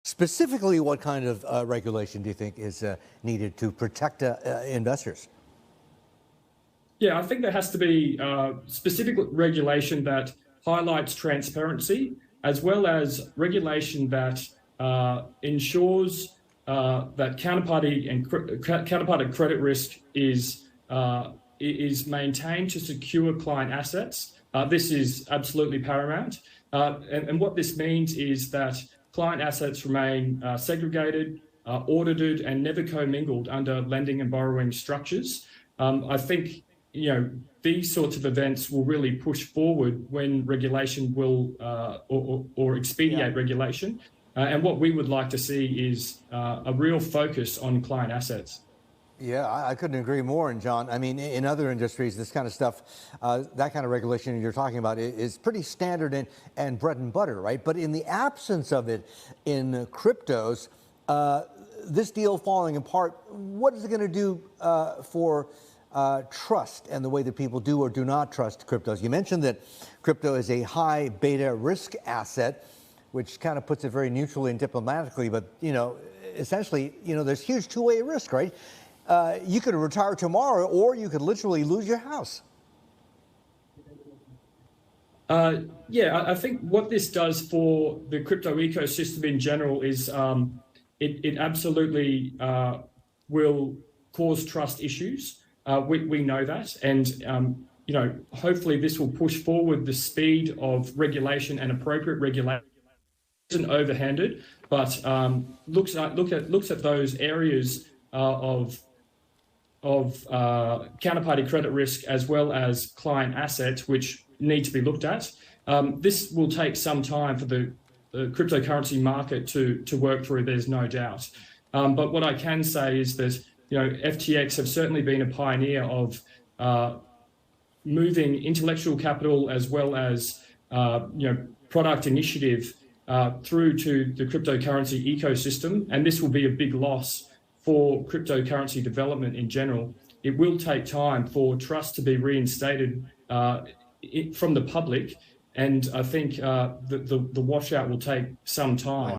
Specifically, what kind of regulation do you think is needed to protect investors? Yeah, I think there has to be specific regulation that highlights transparency, as well as regulation that ensures that counterparty credit risk is maintained to secure client assets. This is absolutely paramount. And what this means is that client assets remain segregated, audited, and never commingled under lending and borrowing structures. I think these sorts of events will really push forward when regulation will or expedite regulation. And what we would like to see is a real focus on client assets. Yeah, I couldn't agree more. And John, I mean, in other industries, this kind of stuff, that kind of regulation you're talking about is pretty standard and bread and butter, right? But in the absence of it in cryptos, this deal falling apart, what is it going to do for trust and the way that people do or do not trust cryptos? You mentioned that crypto is a high beta risk asset, which kind of puts it very neutrally and diplomatically. But, essentially, there's huge two-way risk, right? You could retire tomorrow, or you could literally lose your house. Yeah, I think what this does for the crypto ecosystem in general is it absolutely will cause trust issues. We know that, and hopefully this will push forward the speed of regulation and appropriate regulation. Isn't overhanded, but looks at those areas of counterparty credit risk as well as client assets, which need to be looked at. This will take some time for the cryptocurrency market to work through, there's no doubt. But what I can say is that FTX have certainly been a pioneer of moving intellectual capital as well as product initiative through to the cryptocurrency ecosystem, and this will be a big loss for cryptocurrency development in general. It will take time for trust to be reinstated from the public, and I think the washout will take some time.